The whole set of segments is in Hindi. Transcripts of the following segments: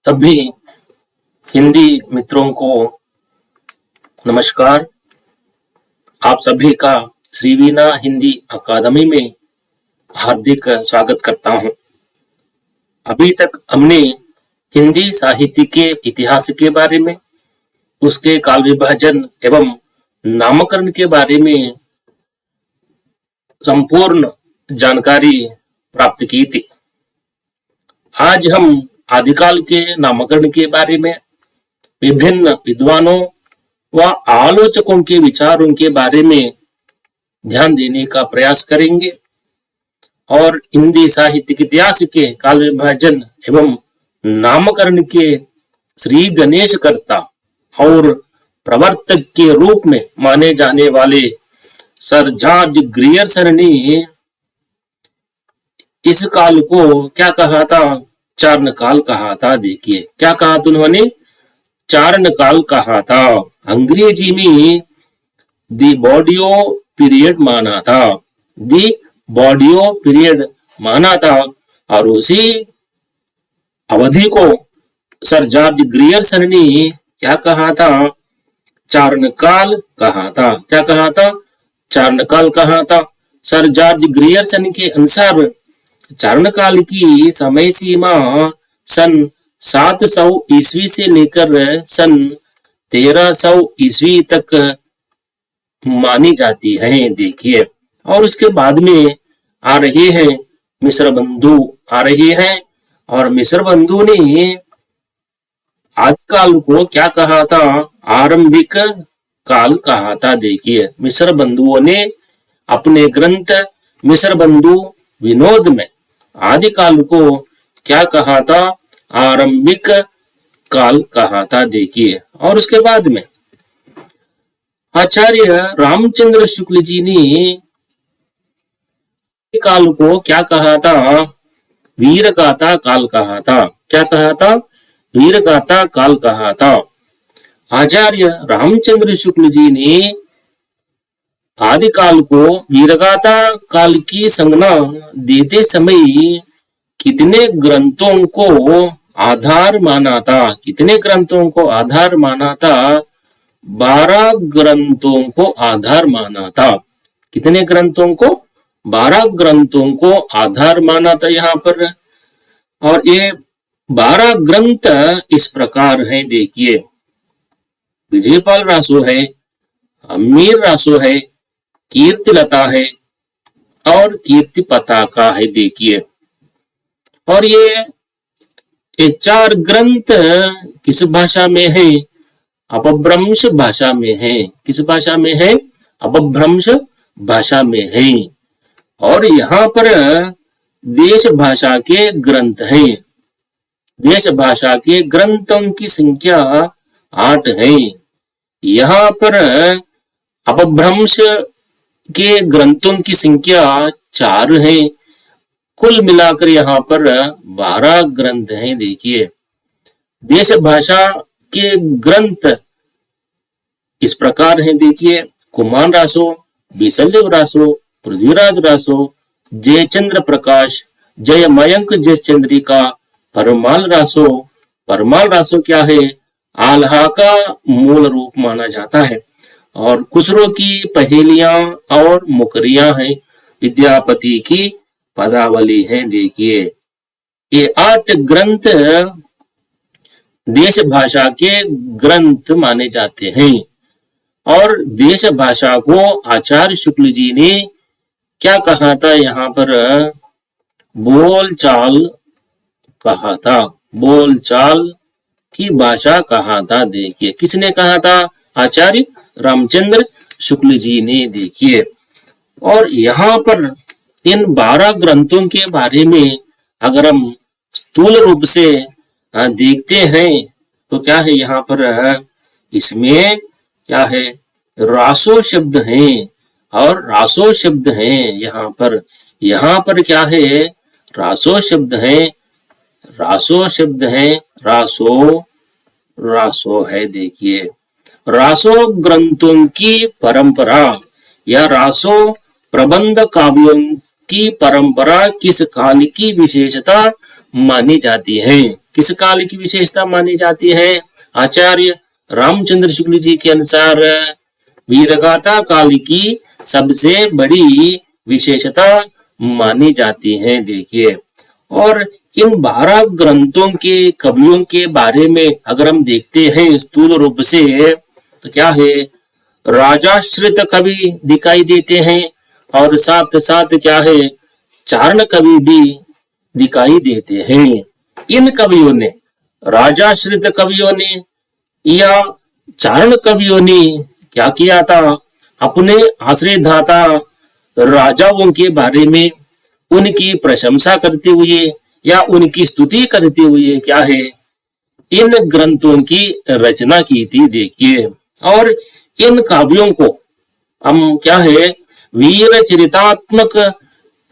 सभी हिंदी मित्रों को नमस्कार। आप सभी का श्री वीणा हिंदी अकादमी में हार्दिक स्वागत करता हूं। अभी तक हमने हिंदी साहित्य के इतिहास के बारे में, उसके काल विभाजन एवं नामकरण के बारे में संपूर्ण जानकारी प्राप्त की थी। आज हम आदिकाल के नामकरण के बारे में, विभिन्न विद्वानों व आलोचकों के विचारों के बारे में ध्यान देने का प्रयास करेंगे और हिंदी साहित्य के इतिहास के काल विभाजन एवं नामकरण के श्री गणेश कर्ता और प्रवर्तक के रूप में माने जाने वाले सर जॉर्ज ग्रियर्सन ने इस काल को क्या कहा था? चारण काल कहा था। देखिए क्या कहा था उन्होंने? चारण काल कहा था। अंग्रेजी में दी बॉडियो पीरियड माना था, दी बॉडियो पीरियड माना था। और उसी अवधि को सर जॉर्ज ग्रियर्सन ने क्या कहा था? चारण काल कहा था। क्या कहा था? चारण काल कहा था। सर जॉर्ज ग्रियर्सन के अनुसार चारण काल की समय सीमा सन 700 ईस्वी से लेकर सन 1300 ईस्वी तक मानी जाती है। देखिए, और उसके बाद में आ रहे हैं मिस्र बंधु आ रहे हैं, और मिस्र बंधु ने आदिकाल को क्या कहा था? आरंभिक काल कहा था। देखिए, मिस्र बंधुओं ने अपने ग्रंथ मिस्र बंधु विनोद में आदिकाल को क्या कहा था? आरंभिक काल कहा था। देखिए, और उसके बाद में आचार्य रामचंद्र शुक्ल जी ने काल को क्या कहा था? वीरगाथा काल कहा था। क्या कहा था? वीरगाथा काल कहा था। आचार्य रामचंद्र शुक्ल जी ने आदिकाल को वीरगाथा काल की संज्ञा देते समय कितने ग्रंथों को आधार माना था? कितने ग्रंथों को आधार माना था? 12 ग्रंथों को आधार माना था। कितने ग्रंथों को? 12 ग्रंथों को आधार माना था यहाँ पर। और ये 12 ग्रंथ इस प्रकार हैं। देखिए, विजयपाल रासो है, अमीर रासो है, कीर्तिलता है और कीर्ति पताका है। देखिए, और ये 4 ग्रंथ किस भाषा में है? अपभ्रंश भाषा में है। किस भाषा में है? अपभ्रंश भाषा में है। और यहाँ पर देश भाषा के ग्रंथ हैं। देश भाषा के ग्रंथों की संख्या 8 है। यहाँ पर अपभ्रंश के ग्रंथों की संख्या 4 है। कुल मिलाकर यहाँ पर 12 ग्रंथ हैं। देखिए, देश भाषा के ग्रंथ इस प्रकार हैं। देखिए, कुमार रासो, बीसलदेव रासो, पृथ्वीराज रासो, जयचंद्र प्रकाश, जय मयंक जयचंद्रिका, परमाल रासो। परमाल रासो क्या है? आल्हा का मूल रूप माना जाता है। और खुसरो की पहेलियां और मुकरियां हैं। विद्यापति की पदावली है। देखिए, ये 8 ग्रंथ देश भाषा के ग्रंथ माने जाते हैं। और देश भाषा को आचार्य शुक्ल जी ने क्या कहा था? यहाँ पर बोलचाल कहा था। बोलचाल की भाषा कहा था। देखिए, किसने कहा था? आचार्य रामचंद्र शुक्ल जी ने। देखिए, और यहाँ पर इन 12 ग्रंथों के बारे में अगर हम स्थूल रूप से देखते हैं तो क्या है यहाँ पर? इसमें क्या है? रासो शब्द हैं और रासो शब्द हैं। यहाँ पर क्या है? रासो शब्द हैं, रासो शब्द हैं, रासो है। देखिए, रासो ग्रंथों की परंपरा या रासो प्रबंध काव्यों की परंपरा किस काल की विशेषता मानी जाती है। किस काल की विशेषता मानी जाती है? आचार्य रामचंद्र शुक्ल जी के अनुसार वीरगाथा काल की सबसे बड़ी विशेषता मानी जाती है। देखिए, और इन 12 ग्रंथों के कवियों के बारे में अगर हम देखते हैं स्थूल रूप से, तो क्या है, राजाश्रित कवि दिखाई देते हैं और साथ साथ क्या है, चारण कवि भी दिखाई देते हैं। इन कवियों ने, राजाश्रित कवियों ने या चारण कवियों ने क्या किया था, अपने आश्रयदाता राजाओं के बारे में उनकी प्रशंसा करते हुए या उनकी स्तुति करते हुए क्या है, इन ग्रंथों की रचना की थी। देखिए, और इन काव्यों को हम क्या है, वीर चरितात्मक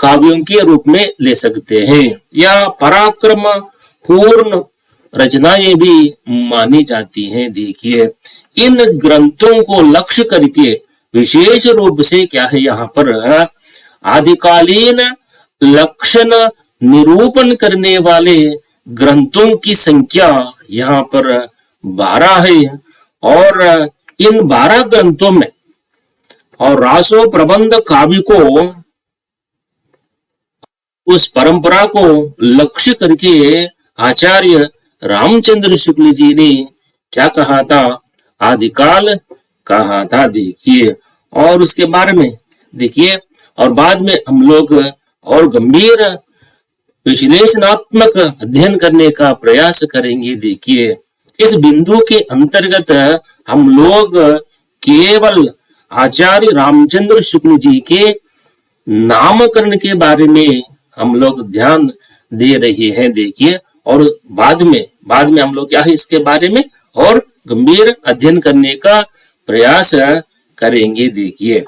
काव्यों के रूप में ले सकते हैं या पराक्रम पूर्ण रचनाएं भी मानी जाती हैं। देखिए, इन ग्रंथों को लक्ष्य करके विशेष रूप से क्या है, यहाँ पर आदिकालीन लक्षण निरूपण करने वाले ग्रंथों की संख्या यहाँ पर 12 है। और इन 12 ग्रंथों में और रासो प्रबंध काव्य को, उस परंपरा को लक्ष्य करके आचार्य रामचंद्र शुक्ल जी ने क्या कहा था, आदिकाल कहा था। देखिए, और उसके बारे में देखिए, और बाद में हम लोग और गंभीर विश्लेषणात्मक अध्ययन करने का प्रयास करेंगे। देखिए, इस बिंदु के अंतर्गत हम लोग केवल आचार्य रामचंद्र शुक्ल जी के नामकरण के बारे में हम लोग ध्यान दे रहे हैं। देखिए, और बाद में हम लोग क्या है, इसके बारे में और गंभीर अध्ययन करने का प्रयास करेंगे। देखिए,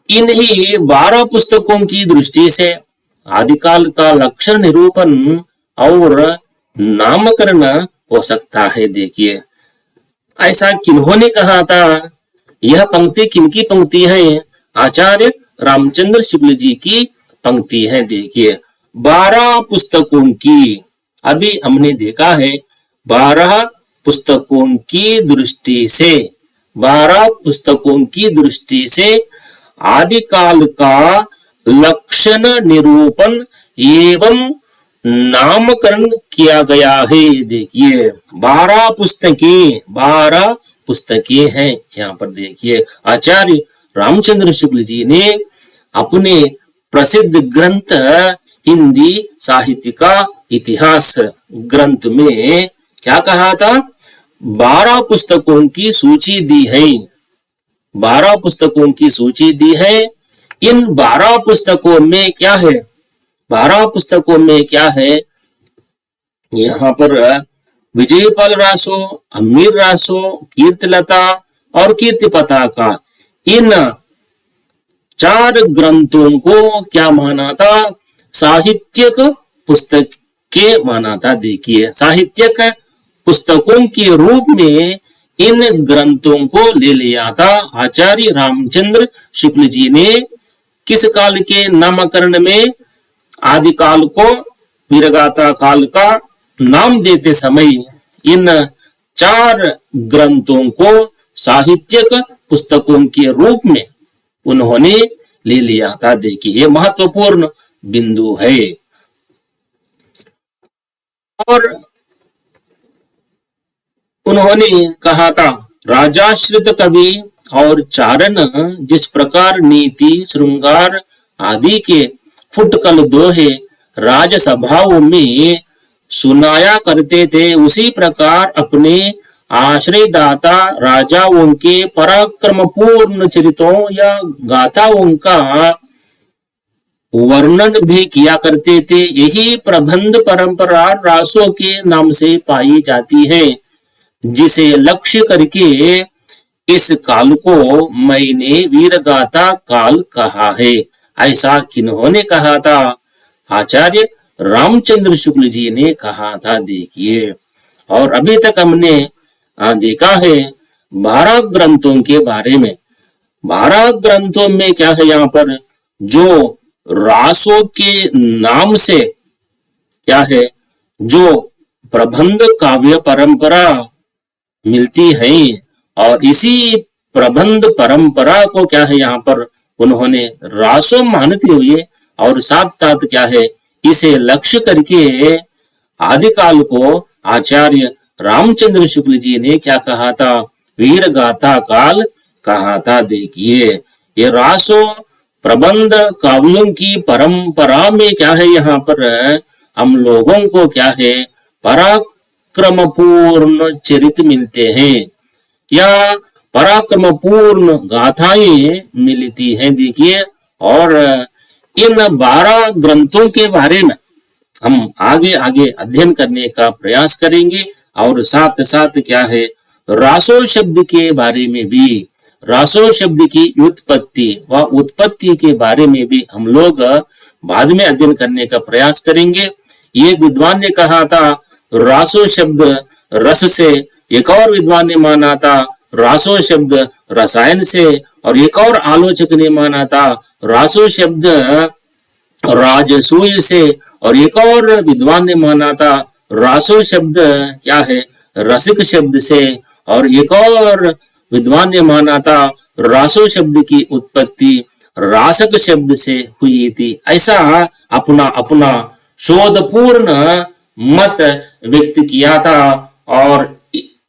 इन्हीं 12 पुस्तकों की दृष्टि से आदिकाल का लक्षण निरूपण और नामकरण हो सकता है। देखिए, ऐसा किन्होंने कहा था, यह पंक्ति किनकी पंक्ति है? आचार्य रामचंद्र शुक्ल जी की पंक्ति है। देखिए, 12 पुस्तकों की, अभी हमने देखा है 12 पुस्तकों की दृष्टि से, 12 पुस्तकों की दृष्टि से आदिकाल का लक्षण निरूपण एवं नामकरण किया गया है। देखिए, 12 पुस्तकें हैं यहाँ पर। देखिए, आचार्य रामचंद्र शुक्ल जी ने अपने प्रसिद्ध ग्रंथ हिंदी साहित्य का इतिहास ग्रंथ में क्या कहा था, 12 पुस्तकों की सूची दी है। 12 पुस्तकों की सूची दी है। इन 12 पुस्तकों में क्या है, 12 पुस्तकों में क्या है, यहाँ पर विजयपाल रासो, अमीर रासो, कीर्तिलता और कीर्ति पताका, इन 4 ग्रंथों को क्या माना था, साहित्यिक पुस्तक के माना था। देखिए, साहित्यिक पुस्तकों के रूप में इन ग्रंथों को ले लिया था आचार्य रामचंद्र शुक्ल जी ने। किस काल के नामकरण में? आदिकाल को वीरगाथा काल का नाम देते समय इन 4 ग्रंथों को साहित्यिक पुस्तकों के रूप में उन्होंने ले लिया था। देखिए, ये महत्वपूर्ण बिंदु है। और उन्होंने कहा था, राजाश्रित कवि और चारण जिस प्रकार नीति, श्रृंगार आदि के फुटकल दोहे राजसभाओं में सुनाया करते थे, उसी प्रकार अपने आश्रयदाता राजाओं के पराक्रमपूर्ण चरित्रों या गाथाओं का वर्णन भी किया करते थे। यही प्रबंध परंपरा रासों के नाम से पाई जाती है, जिसे लक्ष्य करके इस काल को मैंने वीरगाथा काल कहा है। ऐसा किन्होंने कहा था? आचार्य रामचंद्र शुक्ल जी ने कहा था। देखिए, और अभी तक हमने देखा है 12 ग्रंथों के बारे में। 12 ग्रंथों में क्या है, यहाँ पर जो रासों के नाम से क्या है, जो प्रबंध काव्य परंपरा मिलती है, और इसी प्रबंध परंपरा को क्या है यहाँ पर उन्होंने रासो मानते हुए और साथ साथ क्या है इसे लक्ष्य करके आदिकाल को आचार्य रामचंद्र शुक्ल जी ने क्या कहा था, वीर गाथा काल कहा था। देखिए ये रासो प्रबंध काव्यों की परंपरा में क्या है यहाँ पर हम लोगों को क्या है पराक्रमपूर्ण चरित्र मिलते हैं या पराक्रमपूर्ण गाथाएं मिलती हैं। देखिए और इन 12 ग्रंथों के बारे में हम आगे आगे अध्ययन करने का प्रयास करेंगे और साथ साथ क्या है रासो शब्द के बारे में भी, रासो शब्द की उत्पत्ति व उत्पत्ति के बारे में भी हम लोग बाद में अध्ययन करने का प्रयास करेंगे। एक विद्वान ने कहा था रासो शब्द रस से, एक और विद्वान ने माना था रासो शब्द रसायन से, और एक और आलोचक ने माना था रासो शब्द राजसूय से, और एक और विद्वान ने माना था रासो शब्द क्या है रसिक शब्द से, और एक और विद्वान ने माना था रासो शब्द की उत्पत्ति रासक शब्द से हुई थी। ऐसा अपना अपना शोधपूर्ण मत व्यक्त किया था और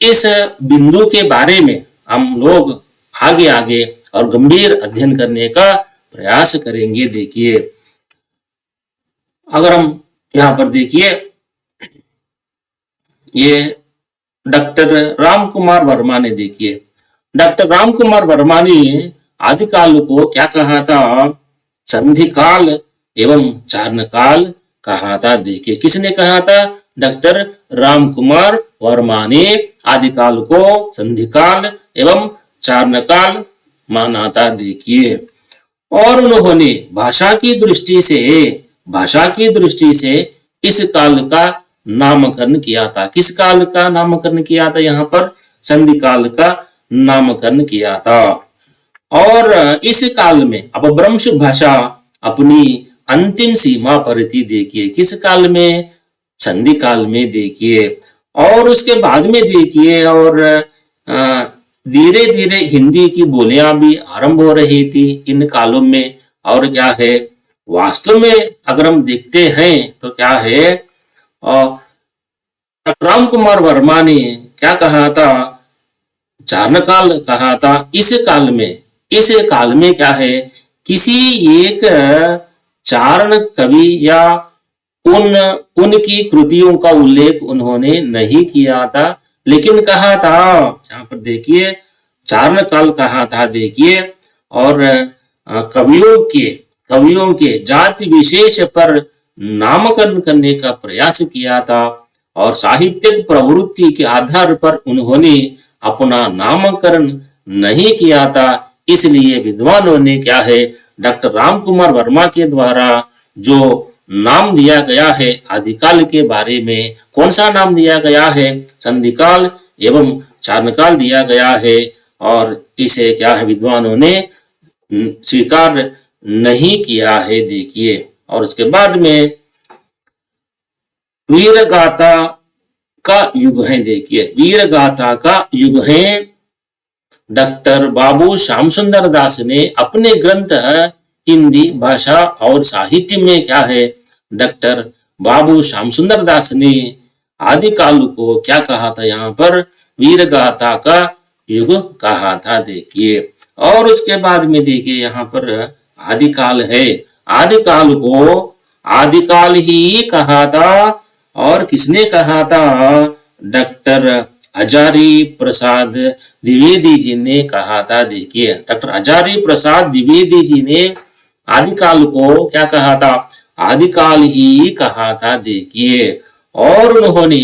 इस बिंदु के बारे में हम लोग आगे आगे और गंभीर अध्ययन करने का प्रयास करेंगे। देखिए अगर हम यहाँ पर देखिए ये डॉक्टर राम कुमार वर्मा ने, देखिए डॉक्टर राम कुमार वर्मा ने आदिकाल को क्या कहा था, संधि काल एवं चारण काल कहा था। देखिए किसने कहा था, डॉक्टर राम कुमार वर्मा ने आदिकाल को संधि काल एवं चारण काल माना था। देखिए और उन्होंने भाषा की दृष्टि से इस काल का नामकरण किया था। किस काल का नामकरण किया था, यहाँ पर संधि काल का नामकरण किया था। और इस काल में अपभ्रंश भाषा अपनी अंतिम सीमा पर थी। देखिए किस काल में, संधि काल में। देखिए और उसके बाद में देखिए और धीरे धीरे हिंदी की बोलियां भी आरंभ हो रही थी इन कालों में। और क्या है वास्तव में अगर हम देखते हैं तो क्या है राम कुमार वर्मा ने क्या कहा था, चारण काल कहा था। इस काल में क्या है किसी एक चारण कवि या उनकी कृतियों का उल्लेख उन्होंने नहीं किया था, लेकिन कहा था यहाँ पर देखिए चारण काल कहा था। देखिए और कवियों के जाति विशेष पर नामकरण करने का प्रयास किया था और साहित्यिक प्रवृत्ति के आधार पर उन्होंने अपना नामकरण नहीं किया था। इसलिए विद्वानों ने क्या है डॉक्टर राम कुमार वर्मा के द्वारा जो नाम दिया गया है आदिकाल के बारे में, कौन सा नाम दिया गया है, संधिकाल एवं चारणकाल दिया गया है। और इसे क्या है विद्वानों ने स्वीकार नहीं किया है। देखिए और उसके बाद में वीरगाथा का युग है। देखिए वीरगाथा का युग है। डॉक्टर बाबू श्याम सुंदर दास ने अपने ग्रंथ हिंदी भाषा और साहित्य में क्या है डॉक्टर बाबू श्याम सुंदर दास ने आदिकाल को क्या कहा था, यहाँ पर वीरगाथा का युग कहा था। देखिए और उसके बाद में देखिए यहाँ पर आदिकाल है। आदिकाल को आदिकाल ही कहा था और किसने कहा था, डॉक्टर हजारी प्रसाद द्विवेदी जी ने कहा था। देखिए डॉक्टर हजारी प्रसाद द्विवेदी जी ने आदिकाल को क्या कहा था, आदिकाल ही कहा था। देखिए और उन्होंने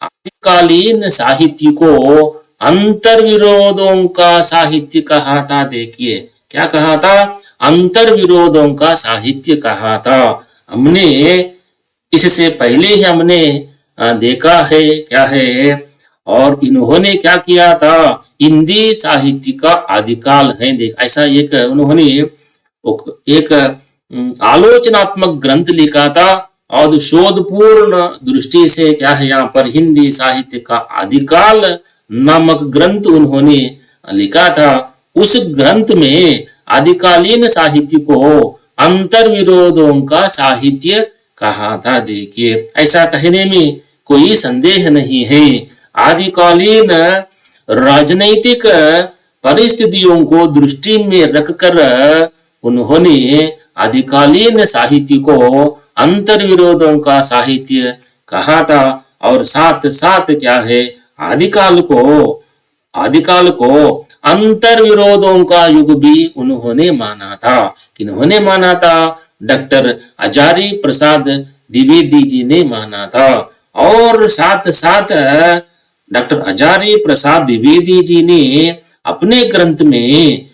आदिकालीन साहित्य को अंतर्विरोधों का साहित्य कहा था। देखिए क्या कहा था, अंतर्विरोधों का साहित्य कहा था। हमने इससे पहले ही हमने देखा है क्या है और इन्होंने क्या किया था, हिंदी साहित्य का आदिकाल है, देख ऐसा एक उन्होंने एक आलोचनात्मक ग्रंथ लिखा था और शोधपूर्ण दृष्टि से क्या है यहाँ पर हिंदी साहित्य का आदिकाल नामक ग्रंथ उन्होंने लिखा था। उस ग्रंथ में आदिकालीन साहित्य को अंतर्विरोधों का साहित्य कहा था। देखिए ऐसा कहने में कोई संदेह नहीं है। आदिकालीन राजनैतिक परिस्थितियों को दृष्टि में रखकर उन्होंने आदिकालीन साहित्य को अंतर्विरोधों का साहित्य कहा था और साथ साथ क्या है आदिकाल को अंतर्विरोधों का युग भी उन्होंने माना था। किन्होंने माना था? डॉक्टर हजारी प्रसाद द्विवेदी जी ने माना था। और साथ साथ डॉक्टर हजारी प्रसाद द्विवेदी जी ने अपने ग्रंथ में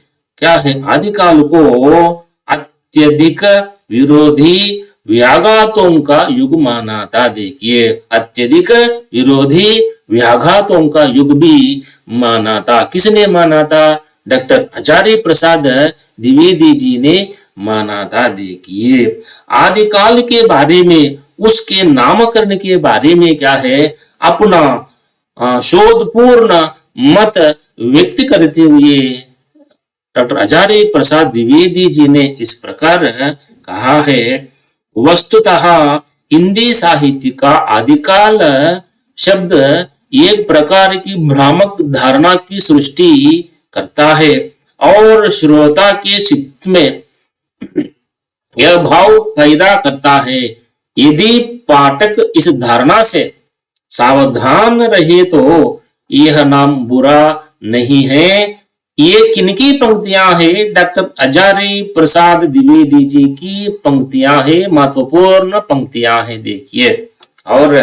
क्या है आदिकाल को अत्यधिक विरोधी व्याघातों का युग माना था। देखिए अत्यधिक विरोधी व्याघातों का युग भी माना था। किसने माना था? डॉक्टर हजारी प्रसाद द्विवेदी जी ने माना था। देखिए आदिकाल के बारे में, उसके नामकरण के बारे में क्या है अपना शोधपूर्ण मत व्यक्त करते हुए डॉक्टर हजारी प्रसाद द्विवेदी जी ने इस प्रकार कहा है, वस्तुतः हिंदी साहित्य का आदिकाल शब्द एक प्रकार की भ्रामक धारणा की सृष्टि करता है और श्रोता के चित्त में यह भाव पैदा करता है। यदि पाठक इस धारणा से सावधान रहे तो यह नाम बुरा नहीं है। ये किनकी पंक्तियां हैं? डॉक्टर हजारी प्रसाद द्विवेदी जी की पंक्तियां हैं, महत्वपूर्ण पंक्तियां हैं। देखिए और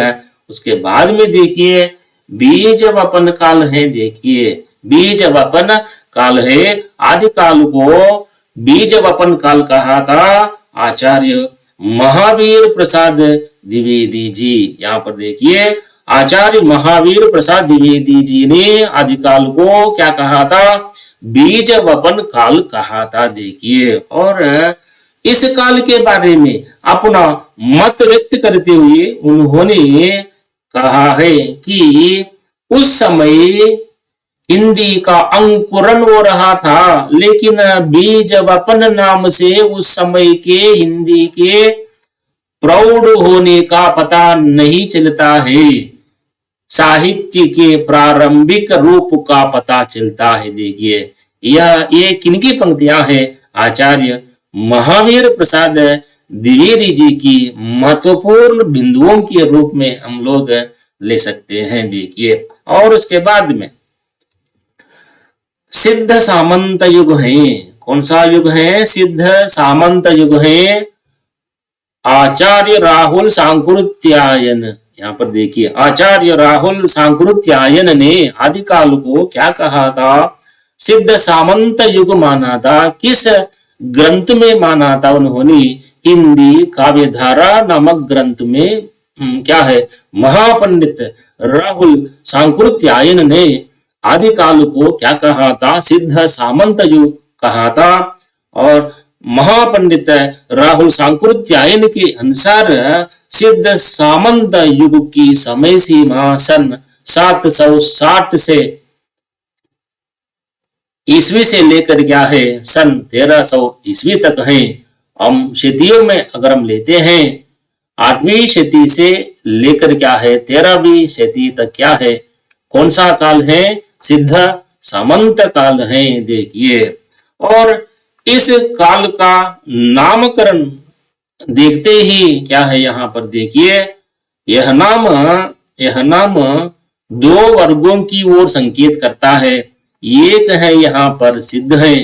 उसके बाद में देखिए बीज वपन काल है। देखिए बीज वपन काल है। आदिकाल को बीज वपन काल कहा था आचार्य महावीर प्रसाद द्विवेदी जी। यहाँ पर देखिए आचार्य महावीर प्रसाद द्विवेदी जी ने आदिकाल को क्या कहा था? बीज वपन काल कहा था। देखिए और इस काल के बारे में अपना मत व्यक्त करते हुए उन्होंने कहा है कि उस समय हिंदी का अंकुरण हो रहा था, लेकिन बीज वपन नाम से उस समय के हिंदी के प्रौढ़ होने का पता नहीं चलता है। साहित्य के प्रारंभिक रूप का पता चलता है। देखिए ये किनकी पंक्तियां हैं? आचार्य महावीर प्रसाद द्विवेदी जी की महत्वपूर्ण बिंदुओं के रूप में हम लोग ले सकते हैं। देखिए और उसके बाद में सिद्ध सामंत युग है। कौन सा युग है? सिद्ध सामंत युग है। आचार्य राहुल सांकृत्यायन, यहाँ पर देखिए आचार्य राहुल सांकृत्यायन ने आदिकाल को क्या कहा था? सिद्ध सामंत युग माना था। किस ग्रंथ में माना था उन्होंने? हिंदी काव्यधारा नामक ग्रंथ में क्या है महापंडित राहुल सांकृत्यायन ने आदिकाल को क्या कहा था? सिद्ध सामंत युग कहा था। और महापंडित राहुल सांकृत्यायन के अनुसार सिद्ध सामंत युग की समय सीमा सन 760 से ईस्वी से लेकर क्या है सन 1300 ईस्वी तक है। हम शतियों में अगर हम लेते हैं 8वीं शती से लेकर क्या है 13वीं शती तक क्या है कौन सा काल है? सिद्ध सामंत काल है। देखिए और इस काल का नामकरण देखते ही क्या है यहाँ पर देखिए यह नाम दो वर्गों की ओर संकेत करता है। एक है यहाँ पर सिद्ध है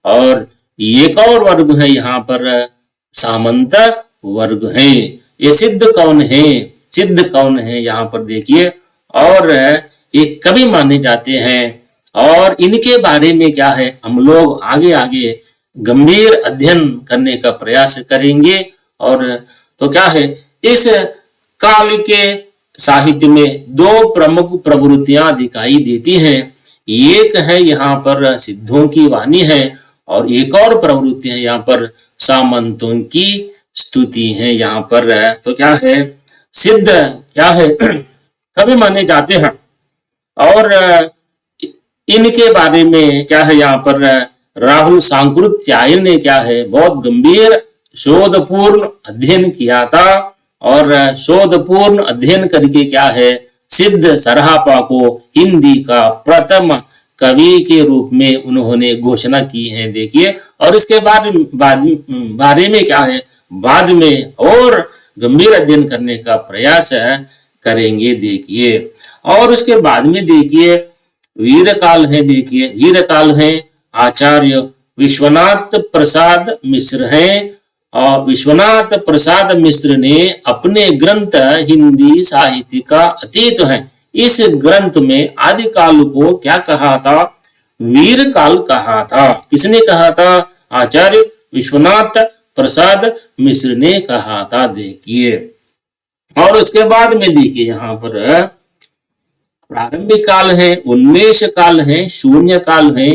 और एक और वर्ग है यहाँ पर सामंत वर्ग है। ये सिद्ध कौन है? सिद्ध कौन है यहाँ पर देखिए और एक कवि माने जाते हैं और इनके बारे में क्या है हम लोग आगे आगे गंभीर अध्ययन करने का प्रयास करेंगे। और तो क्या है इस काल के साहित्य में दो प्रमुख प्रवृत्तियां दिखाई देती हैं। एक है यहाँ पर सिद्धों की वाणी है और एक और प्रवृत्ति है यहाँ पर सामंतों की स्तुति है। यहाँ पर तो क्या है, सिद्ध क्या है कवि माने जाते हैं और इनके बारे में क्या है, यहाँ पर राहुल सांकृत्यायन ने क्या है बहुत गंभीर शोधपूर्ण अध्ययन किया था और शोधपूर्ण अध्ययन करके क्या है सिद्ध सरापा को हिंदी का प्रथम कवि के रूप में उन्होंने घोषणा की है। देखिए, और इसके बारे में क्या है बाद में और गंभीर अध्ययन करने का प्रयास करेंगे। देखिए, और उसके बाद में देखिए वीरकाल है। देखिए, वीरकाल है आचार्य विश्वनाथ प्रसाद मिश्र हैं और विश्वनाथ प्रसाद मिश्र ने अपने ग्रंथ हिंदी साहित्य का अतीत है, इस ग्रंथ में आदिकाल को क्या कहा था, वीरकाल कहा था। किसने कहा था, आचार्य विश्वनाथ प्रसाद मिश्र ने कहा था। देखिए, और उसके बाद में देखिए यहाँ पर प्रारंभिक काल है, उन्मेष काल है, शून्य काल है।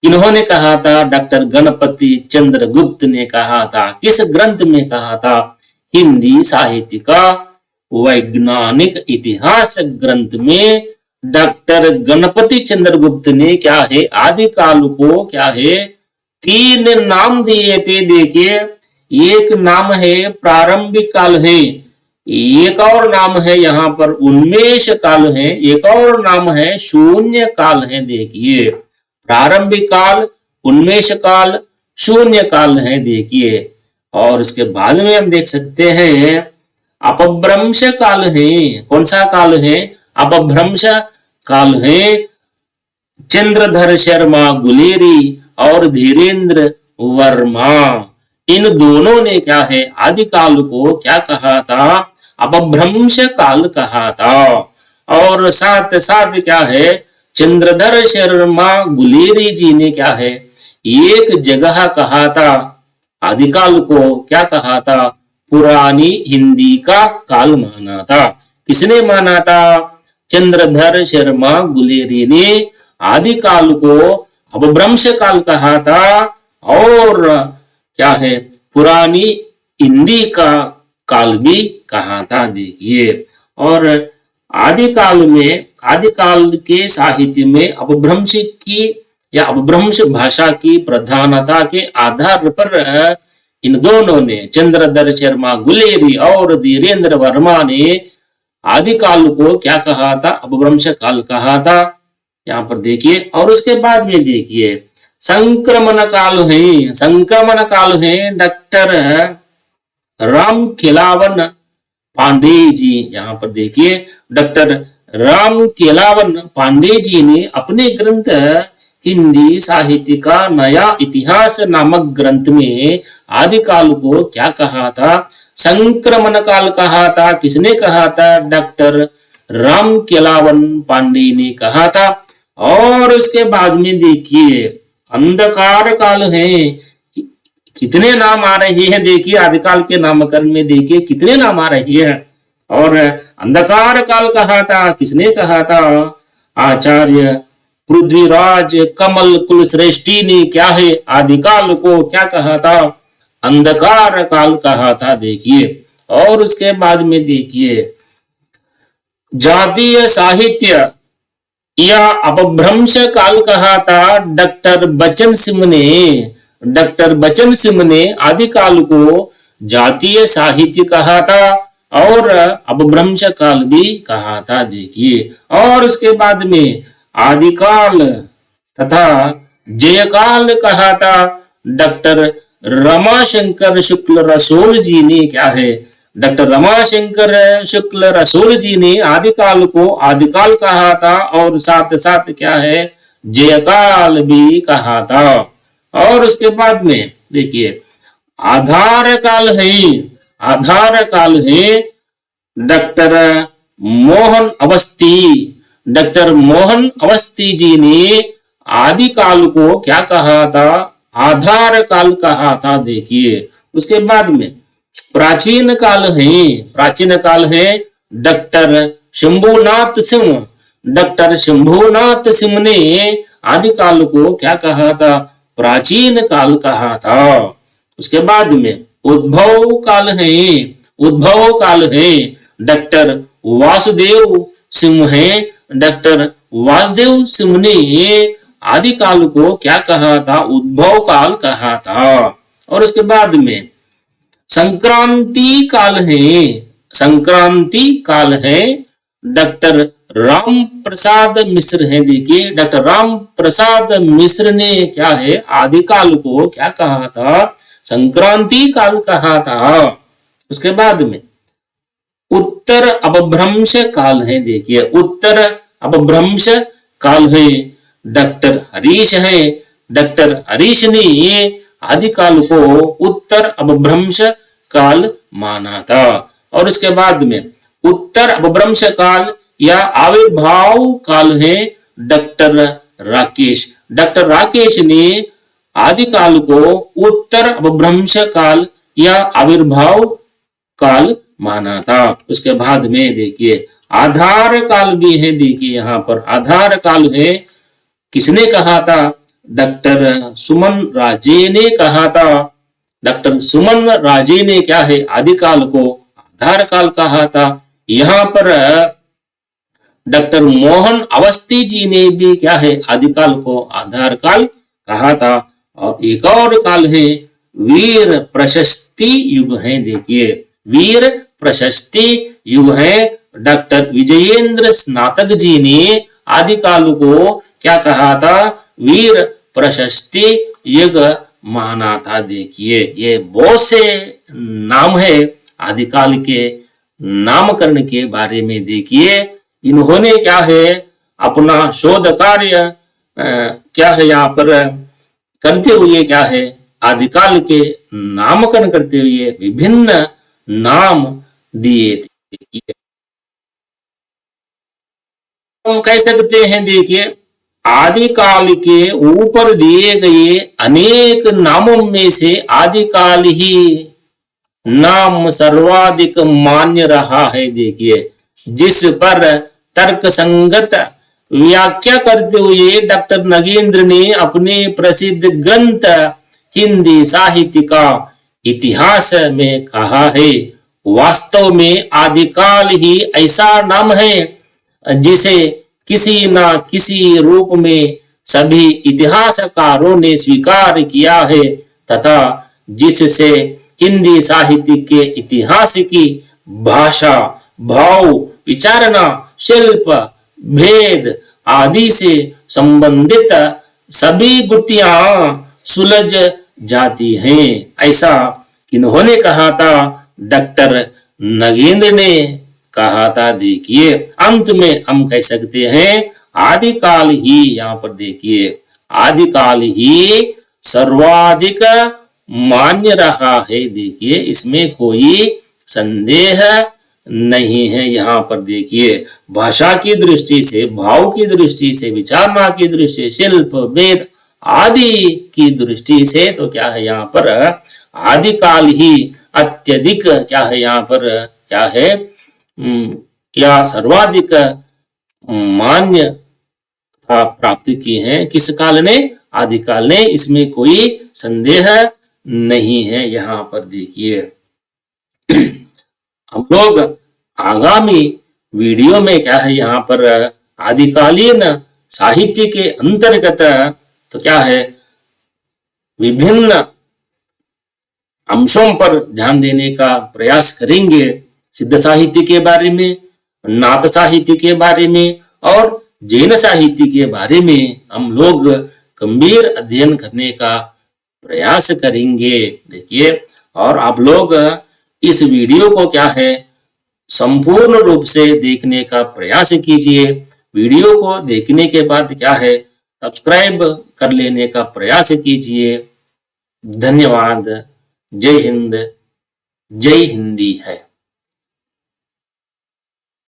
इन्होंने कहा था डॉक्टर गणपति चंद्र गुप्त ने कहा था। किस ग्रंथ में कहा था, हिंदी साहित्य का वैज्ञानिक इतिहास ग्रंथ में डॉक्टर गणपति चंद्र गुप्त ने क्या है आदिकाल को क्या है तीन नाम दिए थे। देखिए, एक नाम है प्रारंभिक काल है, एक और नाम है यहाँ पर उन्मेष काल है, एक और नाम है शून्य काल है। देखिए, प्रारंभिक काल, उन्मेष काल, शून्य काल है। देखिए, और उसके बाद में हम देख सकते हैं अपभ्रंश काल है। कौन सा काल है, अपभ्रंश काल है। चंद्रधर शर्मा गुलेरी और धीरेन्द्र वर्मा, इन दोनों ने क्या है आदिकाल को क्या कहा था, अपभ्रंश काल कहा था। और साथ साथ क्या है चंद्रधर शर्मा गुलेरी जी ने क्या है एक जगह कहा था आदिकाल को, क्या कहा था, पुरानी हिंदी का काल माना था। किसने माना था, चंद्रधर शर्मा गुलेरी ने आदिकाल को अपभ्रंश काल कहा था और क्या है पुरानी हिंदी का काल भी कहा था। देखिए, और आदिकाल में, आदिकाल के साहित्य में अपभ्रंश की या अपभ्रंश भाषा की प्रधानता के आधार पर इन दोनों ने, चंद्रधर शर्मा गुलेरी और धीरेन्द्र वर्मा ने आदिकाल को क्या कहा था, अपभ्रंश काल कहा था। यहाँ पर देखिए, और उसके बाद में देखिए संक्रमण काल है। संक्रमण काल है डॉक्टर राम खिलावन पांडे जी। यहाँ पर देखिए डॉक्टर राम खिलावन पांडे जी ने अपने ग्रंथ हिंदी साहित्य का नया इतिहास नामक ग्रंथ में आदिकाल को क्या कहा था, संक्रमण काल कहा था। किसने कहा था, डॉक्टर राम खिलावन पांडे ने कहा था। और उसके बाद में देखिए अंधकार काल है। कितने नाम आ रहे हैं, देखिए आदिकाल के नामकरण में देखिए कितने नाम आ रहे हैं। और अंधकार काल कहा था, किसने कहा था, आचार्य पृथ्वीराज कमल कुलश्रेष्ठी ने क्या है आदिकाल को क्या कहा था, अंधकार काल कहा था। देखिए, और उसके बाद में देखिए जातीय साहित्य या अपभ्रंश काल कहा था डॉक्टर बचन सिंह ने। डॉक्टर बचन सिंह ने आदिकाल को जातीय साहित्य कहा था और अपभ्रंश काल भी कहा था। देखिए, और उसके बाद में आदिकाल तथा जयकाल कहा था डॉक्टर रमाशंकर शुक्ल रसोल जी ने। क्या है, डॉक्टर रमाशंकर शुक्ल रसोल जी ने आदिकाल को आदिकाल कहा था और साथ साथ क्या है जयकाल भी कहा था। और उसके बाद में देखिए आधार काल है। आधार काल है डॉक्टर मोहन अवस्थी। डॉक्टर मोहन अवस्थी जी ने आदिकाल को क्या कहा था, आधार काल कहा था। देखिए, उसके बाद में प्राचीन काल है, प्राचीन काल है डॉक्टर शंभुनाथ सिंह। डॉक्टर शंभुनाथ सिंह ने आदिकाल को क्या कहा था? प्राचीन काल कहा था। उसके बाद में उद्भव काल है, उद्भव काल है डॉक्टर वासुदेव सिंह है। डॉक्टर वासुदेव सिंह ने आदिकाल को क्या कहा था? उद्भव काल कहा था। और उसके बाद में संक्रांति काल है, संक्रांति काल है डॉक्टर राम प्रसाद मिश्र है। देखिए डॉक्टर राम प्रसाद मिश्र ने क्या है? आदिकाल को क्या कहा था? संक्रांति काल कहा था। उसके बाद में उत्तर अपभ्रंश काल है। देखिए उत्तर अपभ्रंश काल है डॉक्टर हरीश है। डॉक्टर हरीश ने आदिकाल को उत्तर अपभ्रंश काल माना था। और उसके बाद में उत्तर अपभ्रंश काल या आविर्भाव काल है डॉक्टर राकेश। डॉक्टर राकेश ने आदिकाल को उत्तर अपभ्रंश काल या आविर्भाव काल माना था। उसके बाद में देखिए आधार काल भी है। देखिए यहाँ पर आधार काल है, किसने कहा था? डॉक्टर सुमन राजे ने कहा था। डॉक्टर सुमन राजे ने क्या है? आदिकाल को आधार काल कहा था। यहाँ पर डॉक्टर मोहन अवस्थी जी ने भी क्या है? आदिकाल को आधार काल कहा था। और एक और काल है वीर प्रशस्ति युग है। देखिए वीर प्रशस्ति युग है डॉक्टर विजयेंद्र स्नातक जी ने आदिकाल को क्या कहा था? वीर प्रशस्ति युग माना था। देखिए ये बहुत से नाम है आदिकाल के नामकरण के बारे में। देखिए इन्होंने क्या है? अपना शोध कार्य क्या है यहाँ पर करते हुए क्या है? आदिकाल के नामकरण करते हुए विभिन्न नाम दिए थे। देखिए हम कह सकते हैं, देखिए आदिकाल के ऊपर दिए गए अनेक नामों में से आदिकाल ही नाम सर्वाधिक मान्य रहा है। देखिए जिस पर तर्क संगत व्याख्या करते हुए डॉक्टर नगेंद्र ने अपने प्रसिद्ध ग्रंथ हिंदी साहित्य का इतिहास में कहा है, वास्तव में आदिकाल ही ऐसा नाम है जिसे किसी न किसी रूप में सभी इतिहासकारों ने स्वीकार किया है तथा जिससे हिंदी साहित्य के इतिहास की भाषा, भाव, विचारना, शिल्प, भेद आदि से संबंधित सभी गुत्थियां सुलझ जाती हैं। ऐसा किन्होंने कहा था? डॉक्टर नगेंद्र ने कहा था। देखिए अंत में हम कह सकते हैं आदिकाल ही, यहाँ पर देखिए आदिकाल ही सर्वाधिक मान्य रहा है। देखिए इसमें कोई संदेह नहीं है। यहाँ पर देखिए भाषा की दृष्टि से, भाव की दृष्टि से, विचारना की दृष्टि, शिल्प, वेद आदि की दृष्टि से तो क्या है? यहाँ पर आदिकाल ही अत्यधिक क्या है? यहाँ पर क्या है? या सर्वाधिक मान्य प्राप्ति की है। किस काल ने? आदिकाल ने। इसमें कोई संदेह नहीं है। यहाँ पर देखिए हम लोग आगामी वीडियो में क्या है? यहाँ पर आदिकालीन साहित्य के अंतर्गत तो क्या है? विभिन्न अंशों पर ध्यान देने का प्रयास करेंगे। सिद्ध साहित्य के बारे में, नाथ साहित्य के बारे में और जैन साहित्य के बारे में हम लोग गंभीर अध्ययन करने का प्रयास करेंगे। देखिए और आप लोग इस वीडियो को क्या है? संपूर्ण रूप से देखने का प्रयास कीजिए। वीडियो को देखने के बाद क्या है? सब्सक्राइब कर लेने का प्रयास कीजिए। धन्यवाद। जय हिंद, जय हिंदी है।